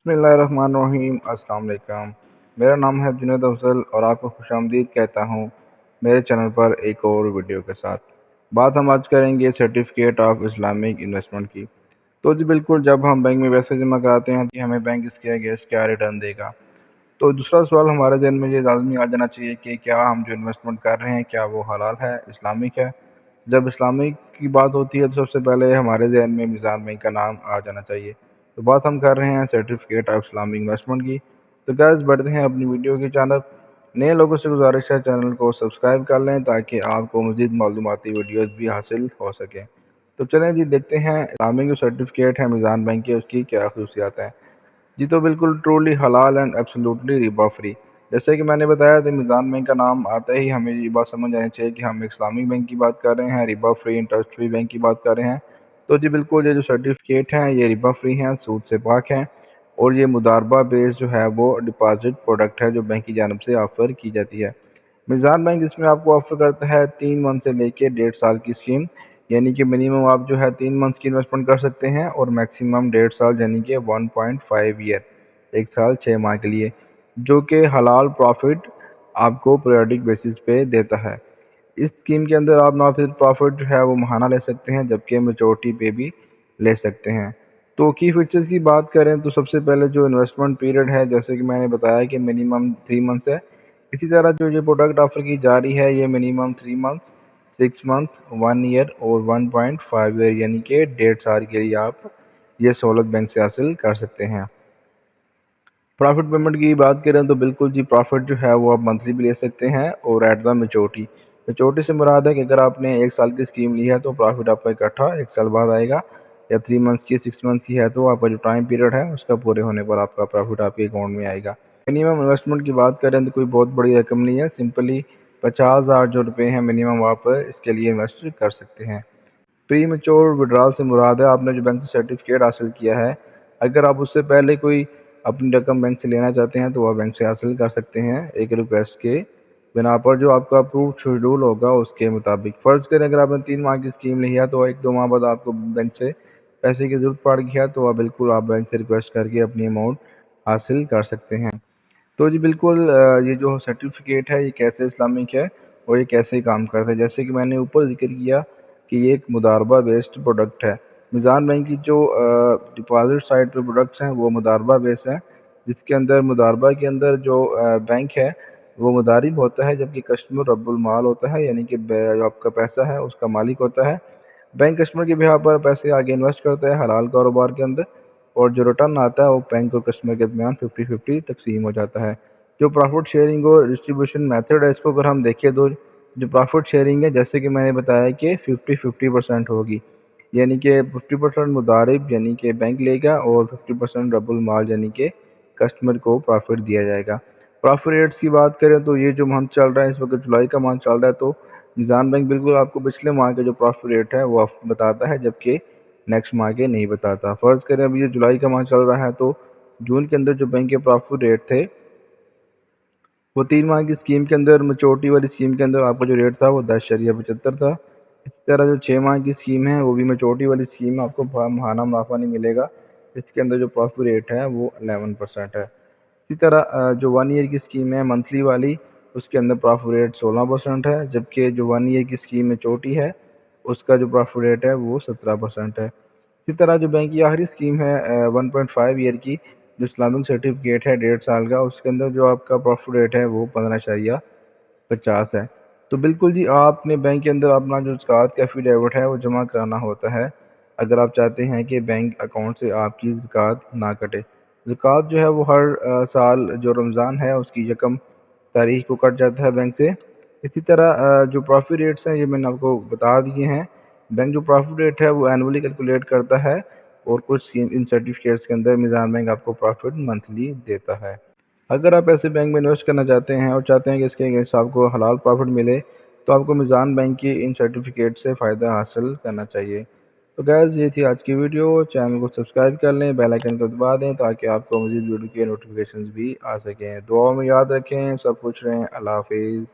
बिस्मिल्लाहिर्रहमानिर्रहीम। अस्सलाम वालेकुम। मेरा नाम है जुनैद अफजल और आपको खुशामदीद कहता हूँ मेरे चैनल पर एक और वीडियो के साथ। बात हम आज करेंगे सर्टिफिकेट ऑफ इस्लामिक इन्वेस्टमेंट की। तो जी बिल्कुल, जब हम बैंक में पैसे जमा कराते हैं कि हमें बैंक इसके अगेंस्ट क्या रिटर्न देगा। तो दूसरा सवाल हमारे जहन में ये लाजमी आ जाना चाहिए कि क्या हम जो इन्वेस्टमेंट कर रहे हैं क्या वो हलाल है, इस्लामिक है। जब इस्लामिक की बात होती है तो सबसे पहले हमारे जहन में मिज़ान बैंक का नाम आ जाना चाहिए। तो बात हम कर रहे हैं सर्टिफिकेट ऑफ इस्लामिक इन्वेस्टमेंट की। तो गाइस बढ़ते हैं अपनी वीडियो की जानब। नए लोगों से गुजारिश है चैनल को सब्सक्राइब कर लें ताकि आपको मज़ीद मालूमाती वीडियोज़ भी हासिल हो सकें। तो चलें जी देखते हैं इस्लामिक जो सर्टिफिकेट है मिज़ान बैंक की उसकी क्या खसूसियात हैं। जी तो बिल्कुल ट्रूली हलाल एंड एब्सोल्युटली रिबा फ्री। जैसे कि मैंने बताया था मिज़ान बैंक का नाम आते ही हमें ये बात समझ आनी चाहिए कि हम इस्लामिक बैंक की बात कर रहे हैं, Riba free interest free bank की बात कर रहे हैं। तो जी बिल्कुल, ये जो सर्टिफिकेट हैं ये रिबा फ्री हैं, सूद से पाक हैं और ये मुदारबा बेस जो है वो डिपॉजिट प्रोडक्ट है जो बैंक की जानब से ऑफ़र की जाती है। मिज़ान बैंक इसमें आपको ऑफ़र करता है 3 मंथ से लेके 1.5 साल की स्कीम, यानी कि मिनिमम आप जो है 3 मंथ्स की इन्वेस्टमेंट कर सकते हैं और मैक्सिमम 1.5 साल यानी कि 1.5 ईयर, 1 साल 6 माह के लिए, जो कि हलाल प्रॉफिट आपको पीरियडिक बेसिस पे देता है। इस स्कीम के अंदर आप नाफिज प्रॉफिट जो है वो महाना ले सकते हैं, जबकि मेचोरिटी पे भी ले सकते हैं। तो की फीचर्स की बात करें तो सबसे पहले जो इन्वेस्टमेंट पीरियड है, जैसे कि मैंने बताया कि मिनिमम 3 मंथ्स है। इसी तरह जो ये प्रोडक्ट ऑफर की जा रही है ये मिनिमम 3 मंथ्स, 6 मंथ, 1 ईयर और 1.5 ईयर यानी कि 1.5 साल के लिए आप ये सहूलत बैंक से हासिल कर सकते हैं। प्रॉफिट पेमेंट की बात करें तो बिल्कुल जी, प्रॉफिट जो है वो आप मंथली भी ले सकते हैं और एट द मेचोरिटी। मेचोरिटी से मुराद है कि अगर आपने 1 साल की स्कीम ली है तो प्रॉफिट आपका इकट्ठा 1 साल बाद आएगा, या 3 मंथ्स की 6 मंथ्स की है तो आपका जो टाइम पीरियड है उसका पूरे होने पर आपका प्रॉफिट आपके अकाउंट में आएगा। मिनिमम इन्वेस्टमेंट की बात करें तो कोई बहुत बड़ी रकम नहीं है, सिंपली 50,000 जो रुपये हैं मिनिमम आप इसके लिए इन्वेस्ट कर सकते हैं। प्री मेच्योर विड्रॉल से मुराद है आपने जो बैंक से सर्टिफिकेट हासिल किया है, अगर आप उससे पहले कोई अपनी रकम बैंक से लेना चाहते हैं तो वह बैंक से हासिल कर सकते हैं एक रिक्वेस्ट के बिना पर, जो आपका अप्रूव शेड्यूल होगा उसके मुताबिक। फ़र्ज़ करें अगर आपने 3 माह की स्कीम ली है तो 1-2 माह बाद आपको बैंक से पैसे की ज़रूरत पड़ गई है तो वह बिल्कुल आप बैंक से रिक्वेस्ट करके अपनी अमाउंट हासिल कर सकते हैं। तो जी बिल्कुल, ये जो सर्टिफिकेट है ये कैसे इस्लामिक है और ये कैसे काम करता है। जैसे कि मैंने ऊपर जिक्र किया कि ये एक मुदारबा बेस्ड प्रोडक्ट है। मिज़ान बैंक की जो डिपॉजिट साइड पे प्रोडक्ट्स हैं वो मुदारबा बेस्ड हैं, जिसके अंदर मुदारबा के अंदर जो बैंक है वो मुदारिब होता है, जबकि कस्टमर रब्बुल माल होता है, यानी कि जो आपका पैसा है उसका मालिक होता है। बैंक कस्टमर के बिहाफ पर पैसे आगे इन्वेस्ट करता है हलाल कारोबार के अंदर, और जो रिटर्न आता है वो बैंक और कस्टमर के दरमियान 50-50 तकसीम हो जाता है। जो प्रॉफिट शेयरिंग और डिस्ट्रीब्यूशन मेथड है इसको अगर हम देखें तो जो प्रॉफिट शेयरिंग है जैसे कि मैंने बताया कि 50-50% होगी, यानी कि 50% मुदारिब यानी कि बैंक लेगा और 50% रब्बुल माल यानी कि कस्टमर को प्रॉफिट दिया जाएगा। प्रॉफिट रेट्स की बात करें तो ये जो मंथ चल रहा है इस वक्त जुलाई का मंथ चल रहा है, तो निज़ाम बैंक बिल्कुल आपको पिछले माह के जो प्रॉफिट रेट है वो बताता है, जबकि नेक्स्ट माह के नहीं बताता। फ़र्ज़ करें अभी ये जुलाई का माह चल रहा है तो जून के अंदर जो बैंक के प्रॉफिट रेट थे वो 3 माह की स्कीम के अंदर मैच्योरिटी वाली स्कीम के अंदर आपका जो रेट था वो 10.75 था। इसी तरह जो 6 माह की स्कीम है वो भी मैच्योरिटी वाली स्कीम है, आपको माहाना मुनाफा नहीं मिलेगा। इसके अंदर जो प्रॉफिट रेट है वो 11% है। इसी तरह जो 1 ईयर की स्कीम है मंथली वाली उसके अंदर प्रॉफिट रेट 16% है, जबकि जो 1 ईयर की स्कीम मैच्योरिटी है उसका जो प्रॉफिट रेट है वो 17% है। इसी तरह जो बैंक की आखिरी स्कीम है 1.5 ईयर की, जो इस्लामिक सर्टिफिकेट है 1.5 साल का, उसके अंदर जो आपका प्रॉफिट रेट है वो 15.50 है। तो बिल्कुल जी, आपने बैंक के अंदर अपना जो ज़कात का एफिडेविट है वो जमा कराना होता है अगर आप चाहते हैं कि बैंक अकाउंट से आपकी ज़कात ना कटे। ज़कात जो है वो हर साल जो रमज़ान है उसकी यकम तारीख को कट जाता है बैंक से। इसी तरह जो प्रॉफिट रेट्स हैं ये मैंने आपको बता दिए हैं। बैंक जो प्रॉफिट रेट है वो एनुअली कैलकुलेट करता है और कुछ इन सर्टिफिकेट्स के अंदर मिज़ान बैंक आपको प्रॉफिट मंथली देता है। अगर आप ऐसे बैंक में इन्वेस्ट करना चाहते हैं और चाहते हैं कि इसके अगेंस्ट आपको हलाल प्रॉफिट मिले तो आपको मिज़ान बैंक की इन सर्टिफिकेट से फ़ायदा हासिल करना चाहिए। तो गैस ये थी आज की वीडियो। चैनल को सब्सक्राइब कर लें, बेल आइकन को दबा दें ताकि आपको मज़ीद वीडियो के नोटिफिकेशंस भी आ सकें। दुआ में याद रखें, सब कुछ रहें। अल्लाह हाफिज़।